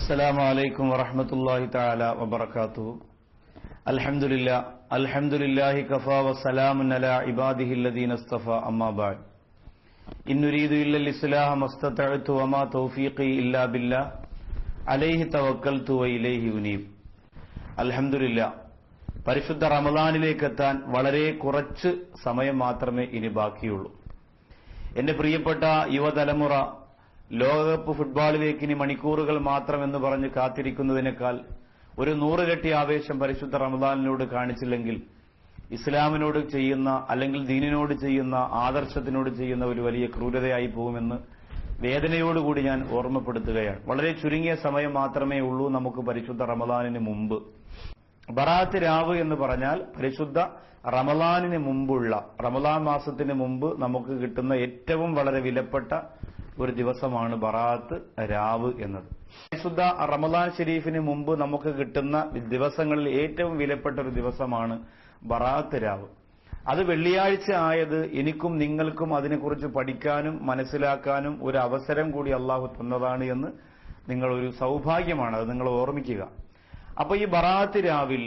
السلام عليكم ورحمة الله تعالى وبركاته. الحمد لله كفى وسلام على عباده الذين اصطفى أما بعد. إن نريد إلا الإصلاح ما استطعت وما توفيقي إلا بالله عليه توكلت وإليه أنيب. അൽഹംദുലില്ലാ, പരിശുദ്ധ റമദാനിലേക്ക് എത്താൻ വളരെ കുറച്ച് സമയം മാത്രമേ ഇനി ബാക്കിയുള്ളൂ. എന്റെ പ്രിയപ്പെട്ട യുവതലമുറ ലോകകപ്പ് ഫുട്ബോളിലേക്ക് ഇനി മണിക്കൂറുകൾ മാത്രമെന്ന് പറഞ്ഞ് കാത്തിരിക്കുന്നതിനേക്കാൾ ഒരു 100 ഇരട്ടി ആവേശം പരിശുദ്ധ റമദാനിനോട് കാണിച്ചില്ലെങ്കിൽ ഇസ്ലാമിനോട് ചെയ്യുന്ന അല്ലെങ്കിൽ ദീനിനോട് ചെയ്യുന്ന ആദർശത്തിനോട് ചെയ്യുന്ന ഒരു വലിയ ക്രൂരതയായി പോകുമെന്ന് വേദനയോടുകൂടി ഞാൻ ഓർമ്മപ്പെടുത്തുകയാണ്. വളരെ ചുരുങ്ങിയ സമയം മാത്രമേ ഉള്ളൂ നമുക്ക് പരിശുദ്ധ റമദാനിന് മുമ്പ്. ബറാത്ത് രാവ് എന്ന് പറഞ്ഞാൽ പരിശുദ്ധ റമദാനിന് മുമ്പുള്ള, റമദാൻ മാസത്തിന് മുമ്പ് നമുക്ക് കിട്ടുന്ന ഏറ്റവും വളരെ വിലപ്പെട്ട ഒരു ദിവസമാണ് ബറാത്ത് രാവ് എന്നത്. പരിശുദ്ധ റമദാൻ ഷരീഫിന് മുമ്പ് നമുക്ക് കിട്ടുന്ന ദിവസങ്ങളിൽ ഏറ്റവും വിലപ്പെട്ട ഒരു ദിവസമാണ് ബറാത്ത് രാവ്. അത് വെള്ളിയാഴ്ച ആയത് എനിക്കും നിങ്ങൾക്കും അതിനെക്കുറിച്ച് പഠിക്കാനും മനസ്സിലാക്കാനും ഒരു അവസരം കൂടി അള്ളാഹു തന്നതാണ് എന്ന് നിങ്ങളൊരു സൗഭാഗ്യമാണ്, അത് നിങ്ങൾ ഓർമ്മിക്കുക. അപ്പൊ ഈ ബറാത്ത് രാവിൽ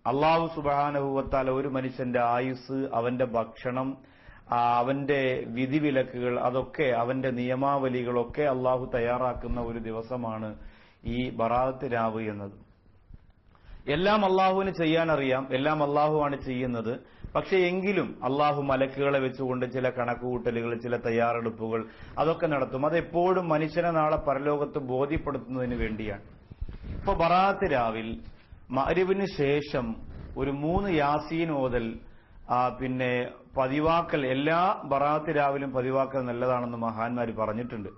അള്ളാഹു സുബ്ഹാനഹു വ തആല ഒരു മനുഷ്യന്റെ ആയുസ്, അവന്റെ ഭക്ഷണം, അവന്റെ വിധിവിലക്കുകൾ, അതൊക്കെ അവന്റെ നിയമാവലികളൊക്കെ അള്ളാഹു തയ്യാറാക്കുന്ന ഒരു ദിവസമാണ് ഈ ബറാത്ത് രാവ് എന്നത്. എല്ലാം അള്ളാഹുവിന് ചെയ്യാൻ അറിയാം, എല്ലാം അള്ളാഹുവാണ് ചെയ്യുന്നത്. പക്ഷെ എങ്കിലും അള്ളാഹു മലക്കുകളെ വെച്ചുകൊണ്ട് ചില കണക്കുകൂട്ടലുകൾ, ചില തയ്യാറെടുപ്പുകൾ അതൊക്കെ നടത്തും. അതെപ്പോഴും മനുഷ്യനെ നാളെ പരലോകത്ത് ബോധ്യപ്പെടുത്തുന്നതിന് വേണ്ടിയാണ്. ഇപ്പൊ ബറാത്ത് രാവിൽ മഗ്‌രിബിന് ശേഷം ഒരു 3 യാസീൻ ഓതൽ, പിന്നെ പതിവാക്കൽ, എല്ലാ ബറാത്ത് രാവിലും പതിവാക്കൽ നല്ലതാണെന്ന് മഹാന്മാർ പറഞ്ഞിട്ടുണ്ട്.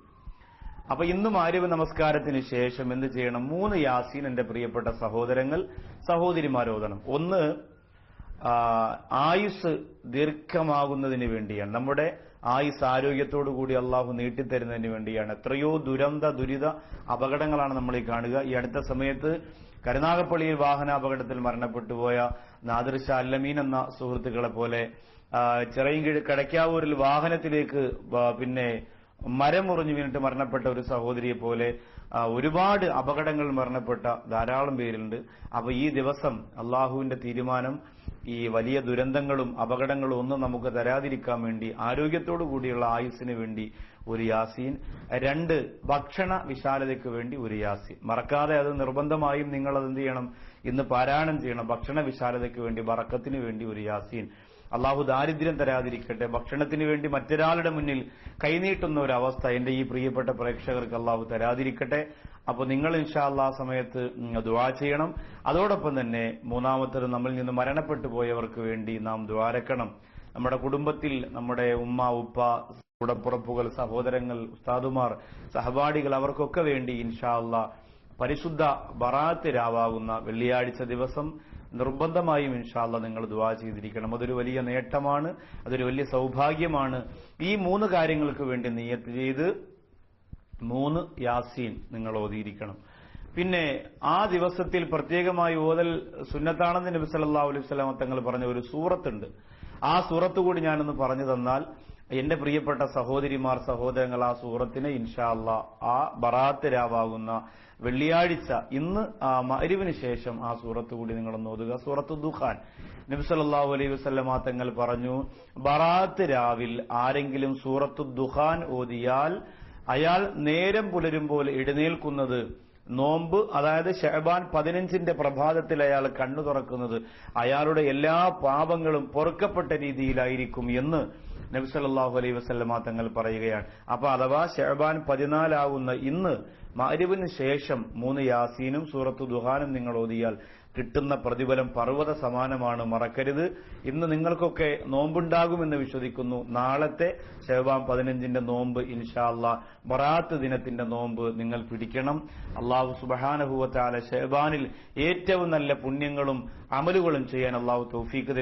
അപ്പൊ ഇന്ന് മഗ്‌രിബ് നമസ്കാരത്തിന് ശേഷം എന്ത് ചെയ്യണം? 3 യാസീൻ എന്റെ പ്രിയപ്പെട്ട സഹോദരങ്ങൾ സഹോദരിമാർ ഓതണം. ഒന്ന്, ആയുസ് ദീർഘമാകുന്നതിന് വേണ്ടിയാണ്, നമ്മുടെ ആയുസ് ആരോഗ്യത്തോടുകൂടി അള്ളാഹു നീട്ടിത്തരുന്നതിന് വേണ്ടിയാണ്. എത്രയോ ദുരിത അപകടങ്ങളാണ് നമ്മൾ ഈ കാണുക. ഈ അടുത്ത സമയത്ത് കരുനാഗപ്പള്ളിയിൽ വാഹനാപകടത്തിൽ മരണപ്പെട്ടുപോയ നാദിർ ഷാ അല്ലമീൻ എന്ന സുഹൃത്തുക്കളെ പോലെ, ചിറയിൻകീഴ് കടയ്ക്കാവൂരിൽ വാഹനത്തിലേക്ക് പിന്നെ മരം മുറിഞ്ഞു വീണിട്ട് മരണപ്പെട്ട ഒരു സഹോദരിയെ പോലെ ഒരുപാട് അപകടങ്ങൾ മരണപ്പെട്ട ധാരാളം പേരുണ്ട്. അപ്പൊ ഈ ദിവസം അള്ളാഹുവിന്റെ തീരുമാനം ഈ വലിയ ദുരന്തങ്ങളും അപകടങ്ങളും ഒന്നും നമുക്ക് തരാതിരിക്കാൻ വേണ്ടി ആരോഗ്യത്തോടു കൂടിയുള്ള ആയുസ്സിന് വേണ്ടി ഒരു യാസീൻ. 2, ഭക്ഷണ വിശാലതയ്ക്ക് വേണ്ടി ഒരു യാസീൻ. മറക്കാതെ അത് നിർബന്ധമായും നിങ്ങൾ അതെന്ത് ചെയ്യണം? ഇന്ന് പാരായണം ചെയ്യണം. ഭക്ഷണ വിശാലതയ്ക്ക് വേണ്ടി, ബറക്കത്തിന് വേണ്ടി ഒരു യാസീൻ. അള്ളാഹു ദാരിദ്ര്യം തരാതിരിക്കട്ടെ. ഭക്ഷണത്തിന് വേണ്ടി മറ്റൊരാളുടെ മുന്നിൽ കൈനീട്ടുന്ന ഒരു അവസ്ഥ എന്റെ ഈ പ്രിയപ്പെട്ട പ്രേക്ഷകർക്ക് അള്ളാഹു തരാതിരിക്കട്ടെ. അപ്പൊ നിങ്ങൾ ഇൻഷാ അല്ലാഹ് സമയത്ത് ദുആ ചെയ്യണം. അതോടൊപ്പം തന്നെ മൂന്നാമത്തേത്, നമ്മിൽ നിന്ന് മരണപ്പെട്ടു പോയവർക്ക് വേണ്ടി നാം ദുആരക്കണം. നമ്മുടെ കുടുംബത്തിൽ നമ്മുടെ ഉമ്മ, ഉപ്പ, കൂടപ്പുറപ്പുകൾ, സഹോദരങ്ങൾ, ഉസ്താദുമാർ, സഹപാഠികൾ, അവർക്കൊക്കെ വേണ്ടി ഇൻഷാ അല്ലാഹ് പരിശുദ്ധ ബറാത്ത് രാവാകുന്ന വെള്ളിയാഴ്ച ദിവസം നിർബന്ധമായും ഇൻഷാ അല്ലാഹ് നിങ്ങൾ ദുആ ചെയ്തിരിക്കണം. അതൊരു വലിയ നേട്ടമാണ്, അതൊരു വലിയ സൗഭാഗ്യമാണ്. ഈ 3 കാര്യങ്ങൾക്ക് വേണ്ടി നിയ്യത്ത് ചെയ്ത് 3 യാസീൻ നിങ്ങൾ ഓതിയിരിക്കണം. പിന്നെ ആ ദിവസത്തിൽ പ്രത്യേകമായി ഓതൽ സുന്നത്താണെന്ന് നബി സല്ലല്ലാഹു അലൈഹി വസല്ലം തങ്ങൾ പറഞ്ഞ ഒരു സൂറത്തുണ്ട്. ആ സൂറത്ത് കൂടി ഞാനൊന്ന് പറഞ്ഞു തന്നാൽ എന്റെ പ്രിയപ്പെട്ട സഹോദരിമാർ, സഹോദരങ്ങൾ, ആ സൂറത്തിനെ ഇൻഷാ അല്ലാഹ് ആ ബറാത്ത് രാവാകുന്ന വെള്ളിയാഴ്ച ഇന്ന് മഗ്‌രിബിന് ശേഷം ആ സൂറത്ത് കൂടി നിങ്ങളൊന്ന് ഓതുക. സൂറത്തു ദുഖാൻ. നബി സല്ലല്ലാഹു അലൈഹി വസല്ലം തങ്ങൾ പറഞ്ഞു, ബറാത്ത് രാവിൽ ആരെങ്കിലും സൂറത്തു ദുഖാൻ ഓതിയാൽ അയാൾ നേരം പുലരുമ്പോൾ എഴുന്നേൽക്കുന്നത്, നോമ്പ് അതായത് ശഅബാൻ 15ന്റെ പ്രഭാതത്തിൽ അയാൾ കണ്ണു തുറക്കുന്നത്, അയാളുടെ എല്ലാ പാപങ്ങളും പൊറുക്കപ്പെട്ട രീതിയിലായിരിക്കും എന്ന് നബി സല്ലല്ലാഹു അലൈഹി വസല്ലം തങ്ങൾ പറയുകയാണ്. അപ്പൊ അഥവാ ശഅബാൻ 14 ആവുന്ന ഇന്ന് മഗ്‌രിബിന് ശേഷം 3 യാസീനും സൂറത്തു ദുഹാനും നിങ്ങൾ ഓതിയാൽ കിട്ടുന്ന പ്രതിഫലം പർവ്വത സമാനമാണ്. മറക്കരുത്. ഇന്ന് നിങ്ങൾക്കൊക്കെ നോമ്പുണ്ടാകുമെന്ന് വിശ്വസിക്കുന്നു. നാളത്തെ ശഅബാൻ 15ന്റെ നോമ്പ് ഇൻഷാ അല്ലാഹ് ബറാത്ത് ദിനത്തിന്റെ നോമ്പ് നിങ്ങൾ പിടിക്കണം. അല്ലാഹു സുബ്ഹാനഹു വ തആല ശഅബാനിൽ ഏറ്റവും നല്ല പുണ്യങ്ങളും അമലുകളും ചെയ്യാൻ അല്ലാഹു തൗഫീഖ്